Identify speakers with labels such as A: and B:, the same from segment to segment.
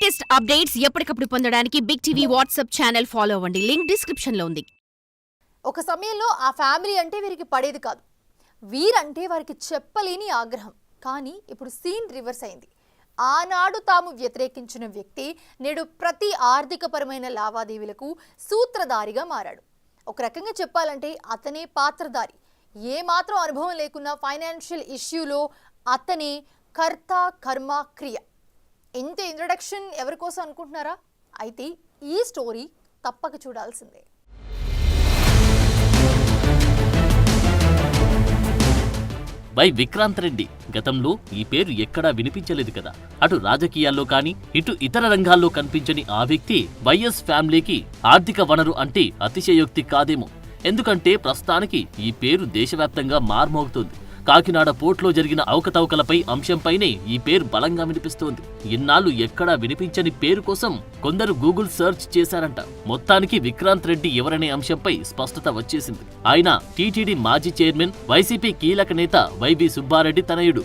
A: Latest updates ఎప్పటికప్పుడు పొందడానికి big TV WhatsApp channel follow అవ్వండి. లింక్ డిస్క్రిప్షన్ లో ఉంది.
B: ఒక సమయంలో ఆ ఫ్యామిలీ అంటే వీరికి పడేది కాదు. వీరంటే వారికి చెప్పలేని ఆగ్రహం. కానీ ఇప్పుడు సీన్ రివర్స్ అయింది. ఆనాడు తాము వ్యతిరేకించిన వ్యక్తి నేడు ప్రతి ఆర్థికపరమైన లావాదేవీలకు సూత్రధారిగా మారాడు. ఒక రకంగా చెప్పాలంటే అతనే పాత్రధారి. ఏమాత్రం అనుభవం లేకున్న ఫైనాన్షియల్ ఇష్యూలో అతనే కర్త కర్మ క్రియ. ఇంత ఇంట్రడక్షన్ ఎవరి కోసం అనుకుంటున్నారా? అయితే ఈ స్టోరీ తప్పక చూడాల్సిందే.
C: వై విక్రాంత్ రెడ్డి గతంలో ఈ పేరు ఎక్కడా వినిపించలేదు కదా. అటు రాజకీయాల్లో కానీ ఇటు ఇతర రంగాల్లో కనిపించని ఆ వ్యక్తి వైఎస్ ఫ్యామిలీకి ఆర్థిక వనరు అంటే అతిశయోక్తి కాదేమో. ఎందుకంటే ప్రస్తుతానికి ఈ పేరు దేశవ్యాప్తంగా మార్మోగుతోంది. కాకినాడ పోర్టులో జరిగిన అవకతవకలపై అంశంపైనే ఈ పేరు బలంగా వినిపిస్తోంది. ఇన్నాళ్లు ఎక్కడా వినిపించని పేరు కోసం కొందరు గూగుల్ సెర్చ్ చేశారంట. మొత్తానికి విక్రాంత్ రెడ్డి ఎవరనే అంశంపై స్పష్టత వచ్చేసింది. ఆయన టీటీడీ మాజీ చైర్మన్, వైసీపీ కీలక నేత వైవి సుబ్బారెడ్డి తనయుడు.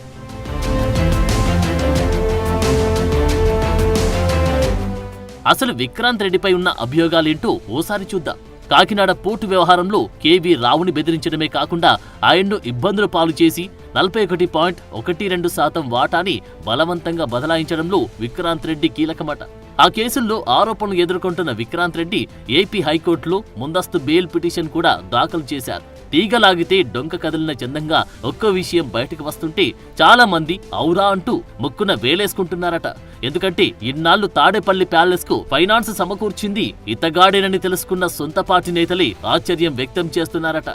C: అసలు విక్రాంత్ రెడ్డిపై ఉన్న అభియోగాలేంటో ఓసారి చూద్దాం. కాకినాడ పోర్టు వ్యవహారంలో కేవీ రావుని బెదిరించడమే కాకుండా ఆయన్ను ఇబ్బందుల పాలు చేసి 41.12% వాటాని బలవంతంగా బదలాయించడంలో విక్రాంత్ రెడ్డి కీలకమట. ఆ కేసుల్లో ఆరోపణలు ఎదుర్కొంటున్న విక్రాంత్ రెడ్డి ఏపీ హైకోర్టులో ముందస్తు బెయిల్ పిటిషన్ కూడా దాఖలు చేశారు. తీగలాగితే డొంక కదిలిన చందంగా ఒక్కో విషయం బయటకు వస్తుంటే చాలా మంది ఔరా అంటూ ముక్కున వేలేసుకుంటున్నారట. ఎందుకంటే ఇన్నాళ్లు తాడేపల్లి ప్యాలెస్ కు ఫైనాన్స్ సమకూర్చింది ఇతగాడేనని తెలుసుకున్న సొంత పార్టీ నేతలే ఆశ్చర్యం వ్యక్తం చేస్తున్నారట.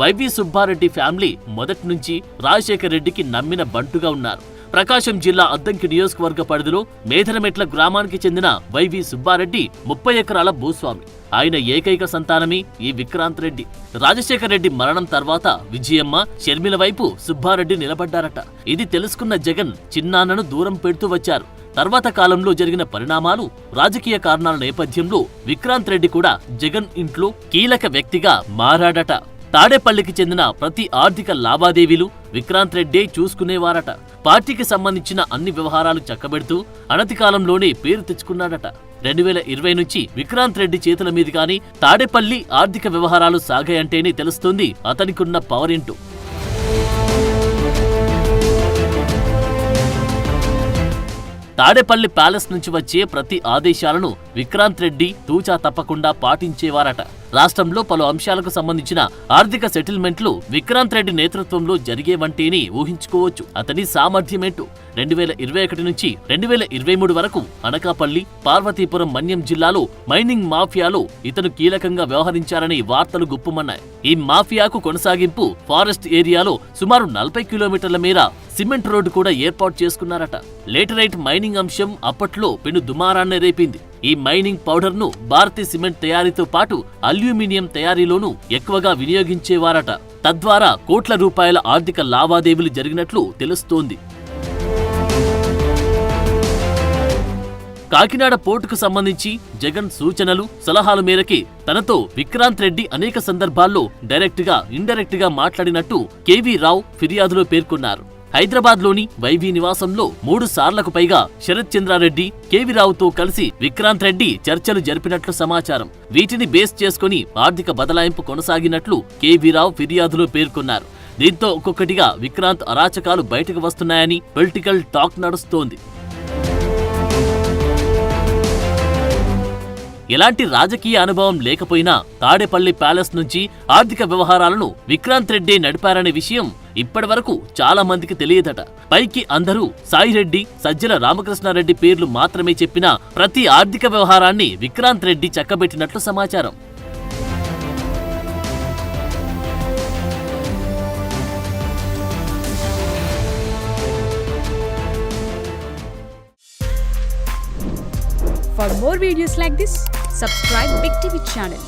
C: వైవి సుబ్బారెడ్డి ఫ్యామిలీ మొదటి నుంచి రాజశేఖర్ రెడ్డికి నమ్మిన బంటుగా ఉన్నారు. ప్రకాశం జిల్లా అద్దంకి నియోజకవర్గ పరిధిలో మేధనమెట్ల గ్రామానికి చెందిన వైవి సుబ్బారెడ్డి 30 ఎకరాల భూస్వామి. ఆయన ఏకైక సంతానమే ఈ విక్రాంత్ రెడ్డి. రాజశేఖర్ రెడ్డి మరణం తర్వాత విజయమ్మ, షర్మిల వైపు సుబ్బారెడ్డి నిలబడ్డారట. ఇది తెలుసుకున్న జగన్ చిన్నాన్నను దూరం పెడుతూ వచ్చారు. తర్వాత కాలంలో జరిగిన పరిణామాలు, రాజకీయ కారణాల నేపథ్యంలో విక్రాంత్ రెడ్డి కూడా జగన్ ఇంట్లో కీలక వ్యక్తిగా మారాడట. తాడేపల్లికి చెందిన ప్రతి ఆర్థిక లావాదేవీలు విక్రాంత్ రెడ్డే చూసుకునేవారట. పార్టీకి సంబంధించిన అన్ని వ్యవహారాలు చక్కబెడుతూ అనతి కాలంలోనే పేరు తెచ్చుకున్నాడట. 2020 నుంచి విక్రాంత్ రెడ్డి చేతుల మీదుగానే తాడేపల్లి ఆర్థిక వ్యవహారాలు సాగాయంటేనే తెలుస్తుంది అతనికున్న పవర్ ఏంటో. తాడేపల్లి ప్యాలెస్ నుంచి వచ్చే ప్రతి ఆదేశాలను విక్రాంత్ రెడ్డి తూచా తప్పకుండా పాటించేవారట. రాష్ట్రంలో పలు అంశాలకు సంబంధించిన ఆర్థిక సెటిల్మెంట్లు విక్రాంత్ రెడ్డి నేతృత్వంలో జరిగేవంటేనే ఊహించుకోవచ్చు అతని సామర్థ్యమేంటో. 2021 నుంచి 2023 వరకు అనకాపల్లి, పార్వతీపురం, మన్యం జిల్లాలో మైనింగ్ మాఫియాలో ఇతను కీలకంగా వ్యవహరించారని వార్తలు గుప్పుమన్నాయి. ఈ మాఫియాకు కొనసాగింపు ఫారెస్ట్ ఏరియాలో సుమారు 40 కిలోమీటర్ల మేర సిమెంట్ రోడ్డు కూడా ఏర్పాటు చేసుకున్నారట. లేటరైట్ మైనింగ్ అంశం అప్పట్లో పెను దుమారాన్ని రేపింది. ఈ మైనింగ్ పౌడర్ ను భారతీయ సిమెంట్ తయారీతో పాటు అల్యూమినియం తయారీలోనూ ఎక్కువగా వినియోగించేవారట. తద్వారా కోట్ల రూపాయల ఆర్థిక లావాదేవీలు జరిగినట్లు తెలుస్తోంది. కాకినాడ పోర్టుకు సంబంధించి జగన్ సూచనలు, సలహాల మేరకే తనతో విక్రాంత్ రెడ్డి అనేక సందర్భాల్లో డైరెక్ట్ గా, ఇండైరెక్ట్ గా మాట్లాడినట్టు కేవీ రావు ఫిర్యాదులో పేర్కొన్నారు. హైదరాబాద్ లోని వైవి నివాసంలో 3 సార్లకు పైగా శరత్ చంద్రారెడ్డి, కేవీ రావుతో కలిసి విక్రాంత్ రెడ్డి చర్చలు జరిపినట్లు సమాచారం. వీటిని బేస్ చేసుకుని ఆర్థిక బదలాయింపు కొనసాగినట్లు కేవీ రావు ఫిర్యాదులో పేర్కొన్నారు. దీంతో ఒక్కొక్కటిగా విక్రాంత్ అరాచకాలు బయటకు వస్తున్నాయని పొలిటికల్ టాక్ నడుస్తోంది. ఎలాంటి రాజకీయ అనుభవం లేకపోయినా తాడేపల్లి ప్యాలెస్ నుంచి ఆర్థిక వ్యవహారాలను విక్రాంత్ రెడ్డి నడిపారనే విషయం ఇప్పటివరకు చాలా మందికి తెలియదట. పైకి అందరూ సాయిరెడ్డి, సజ్జల రామకృష్ణారెడ్డి పేర్లు మాత్రమే చెప్పినా ప్రతి ఆర్థిక వ్యవహారాన్ని విక్రాంత్ రెడ్డి చక్కబెట్టినట్లు సమాచారం.
D: For more videos like this, subscribe Big TV channel.